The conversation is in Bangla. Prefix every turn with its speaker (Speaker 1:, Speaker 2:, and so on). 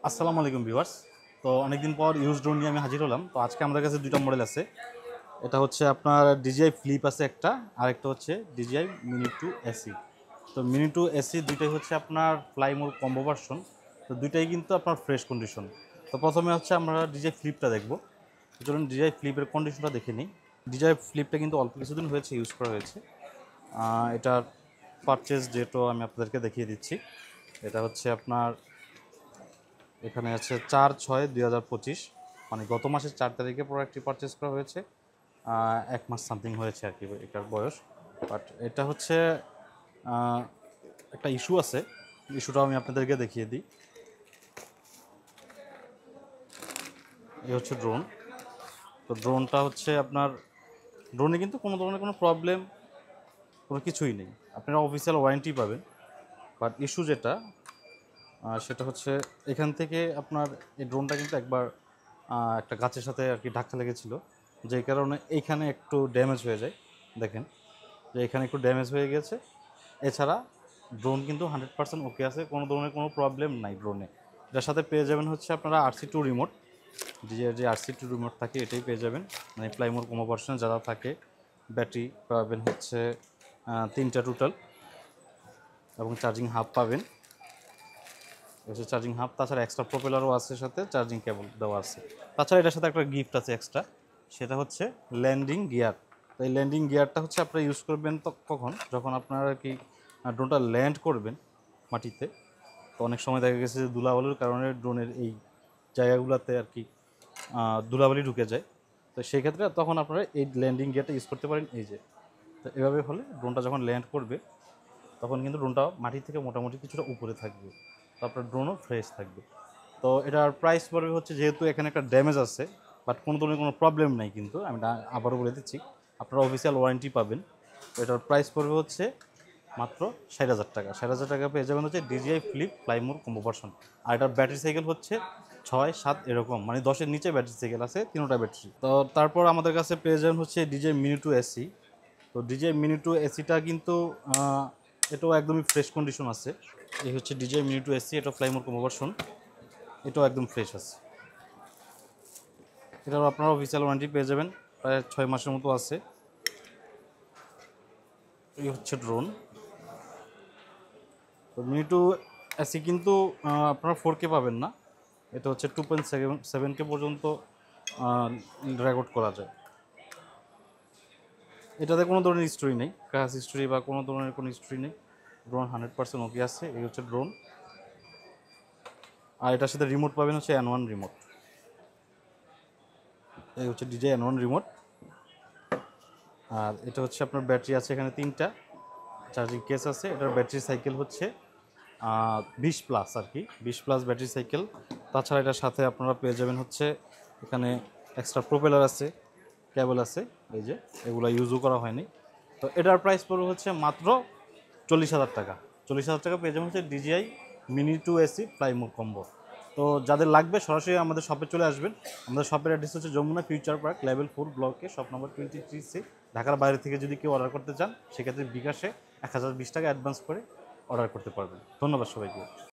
Speaker 1: আসসালামু আলাইকুম ভিউয়ার্স। তো অনেকদিন পর ইউজ ড্রোন নিয়ে আমি হাজির হলাম। তো আজকে আমাদের কাছে দুইটা মডেল আছে। এটা হচ্ছে আপনার DJI ফ্লিপ আছে একটা, আর একটা হচ্ছে DJI মিনি 2 এসি। তো মিনি 2 এসি দুইটাই হচ্ছে আপনার ফ্লাই মোড কম্বো ভার্সন। তো দুইটাই কিন্তু আপনার ফ্রেশ কন্ডিশন। তো প্রথমে হচ্ছে আমরা DJI ফ্লিপটা দেখব। চলুন DJI ফ্লিপের কন্ডিশনটা দেখে নিই। DJI ফ্লিপটা কিন্তু অল্প কিছুদিন হয়েছে ইউজ করা হয়েছে। এটার পারচেজ ডেটও আমি আপনাদেরকে দেখিয়ে দিচ্ছি। এটা হচ্ছে আপনার এখানে আছে 4/6/2025, মানে গত মাসের 4 তারিখে প্রোডাক্টটি পারচেস করা হয়েছে। 1 মাস সামথিং হয়েছে আর কি এটার বয়স। বাট এটা হচ্ছে একটা ইস্যু আছে, ইস্যুটাও আমি আপনাদেরকে দেখিয়ে দিই। এই হচ্ছে ড্রোন। তো ড্রোনটা হচ্ছে আপনার ড্রোনে কিন্তু কোনো ধরনের কোনো প্রবলেম কোনো কিছুই নেই, আপনারা অফিসিয়াল ওয়ারেন্টি পাবেন। বাট ইস্যু যেটা সেটা হচ্ছে এখান থেকে আপনার এই ড্রোনটা কিন্তু একবার একটা গাছের সাথে আর কি ধাক্কা লেগেছিলো, যেই কারণে এইখানে একটু ড্যামেজ হয়ে যায়। দেখেন যে এখানে একটু ড্যামেজ হয়ে গেছে। এছাড়া ড্রোন কিন্তু 100% ওকে আছে, কোনো ধরনের কোনো প্রবলেম নাই ড্রোনে। এটার সাথে পেয়ে যাবেন হচ্ছে আপনারা RC2 রিমোট, যে RC2 রিমোট থাকে এটাই পেয়ে যাবেন, মানে প্লাইমোর কোনো ভার্সন যারা থাকে। ব্যাটারি পাবেন হচ্ছে 3টা টোটাল, এবং চার্জিং হাব পাবেন, হচ্ছে চার্জিং হাব। তাছাড়া এক্সট্রা প্রপেলারও আছে, সাথে চার্জিং কেবল দেওয়া আছে। তাছাড়া এটার সাথে একটা গিফট আছে এক্সট্রা, সেটা হচ্ছে ল্যান্ডিং গিয়ার। তো এই ল্যান্ডিং গিয়ারটা হচ্ছে আপনারা ইউজ করবেন তো কখন, যখন আপনারা আর কি ড্রোনটা ল্যান্ড করবেন মাটিতে। তো অনেক সময় দেখা গেছে যে ধুলাবালির কারণে ড্রোনের এই জায়গাগুলোতে আর কি ধুলাবালি ঢুকে যায়। তো সেই ক্ষেত্রে তখন আপনারা এই ল্যান্ডিং গিয়ারটা ইউজ করতে পারেন। এই যে, তো এভাবে হলে ড্রোনটা যখন ল্যান্ড করবে তখন কিন্তু ড্রোনটা মাটি থেকে মোটামুটি কিছুটা উপরে থাকবে, তো আপনার ড্রোনও ফ্রেশ থাকবে। তো এটার প্রাইস পড়বে হচ্ছে, যেহেতু এখানে একটা ড্যামেজ আছে বাট কোনো ধরনের কোনো প্রবলেম নেই, কিন্তু আমি আবারও বলে দিচ্ছি আপনারা অফিসিয়াল ওয়ারেন্টি পাবেন। তো এটার প্রাইস পড়বে হচ্ছে মাত্র 60,000 টাকা। 60,000 টাকা পেয়ে যাবেন হচ্ছে DJI flip fly more combo version. আর এটার ব্যাটারি সাইকেল হচ্ছে 6-7 এরকম, মানে 10-এর নিচে ব্যাটারি সাইকেল আছে, তিনোটা ব্যাটারি। তো তারপর আমাদের কাছে পেয়ে যাবেন হচ্ছে DJI মিনি 2 এসি। তো DJI মিনি 2 এসিটা কিন্তু এটাও একদমই ফ্রেশ কন্ডিশন আছে। এই হচ্ছে DJI মিনি 2 এসি, এটা ফ্লাইমোর কম্বো ভার্সন, এটাও একদম ফ্রেশ আছে। এটাও আপনারা অফিসিয়াল ওয়ারেন্টি পেয়ে যাবেন, প্রায় 6 মাসের মতো আছে। এই হচ্ছে ড্রোন। তো মিনি 2 এসি কিন্তু আপনারা 4K পাবেন না, এটা হচ্ছে 2.7K পর্যন্ত রেকর্ড করা যায়। এটাতে কোনো ধরনের হিস্ট্রি নেই, ক্র্যাশ হিস্ট্রি বা কোনো ধরনের কোনো হিস্ট্রি নেই। ড্রোন 100% ওকে আছে। এই হচ্ছে ড্রোন। আর এটার সাথে রিমোট পাবেন হচ্ছে N1 রিমোট। এই হচ্ছে DJI N1 রিমোট। আর এটা হচ্ছে আপনার ব্যাটারি আছে এখানে 3টা, চার্জিং কেস আছে। এটার ব্যাটারি সাইকেল হচ্ছে 20+ আর কি, 20+ ব্যাটারি সাইকেল। তাছাড়া এটার সাথে আপনারা পেয়ে যাবেন হচ্ছে এখানে এক্সট্রা প্রোপেলার আছে, কেবল আছে, এই যে এগুলো ইউজও করা হয়নি। তো এটার প্রাইস পড়বে হচ্ছে মাত্র 40,000 টাকা। 40,000 টাকা পেয়ে যাবেন হচ্ছে DJI mini 2 AC Fly More combo. তো যাদের লাগবে সরাসরি আমাদের শপে চলে আসবেন। আমাদের শপের অ্যাড্রেস হচ্ছে যমুনা ফিউচার পার্ক, লেভেল 4 ব্লকে, শপ নম্বর 23C। ঢাকার বাইরে থেকে যদি কেউ অর্ডার করতে চান সেক্ষেত্রে বিকাশে 1020 টাকা অ্যাডভান্স করে অর্ডার করতে পারবেন। ধন্যবাদ সবাইকে।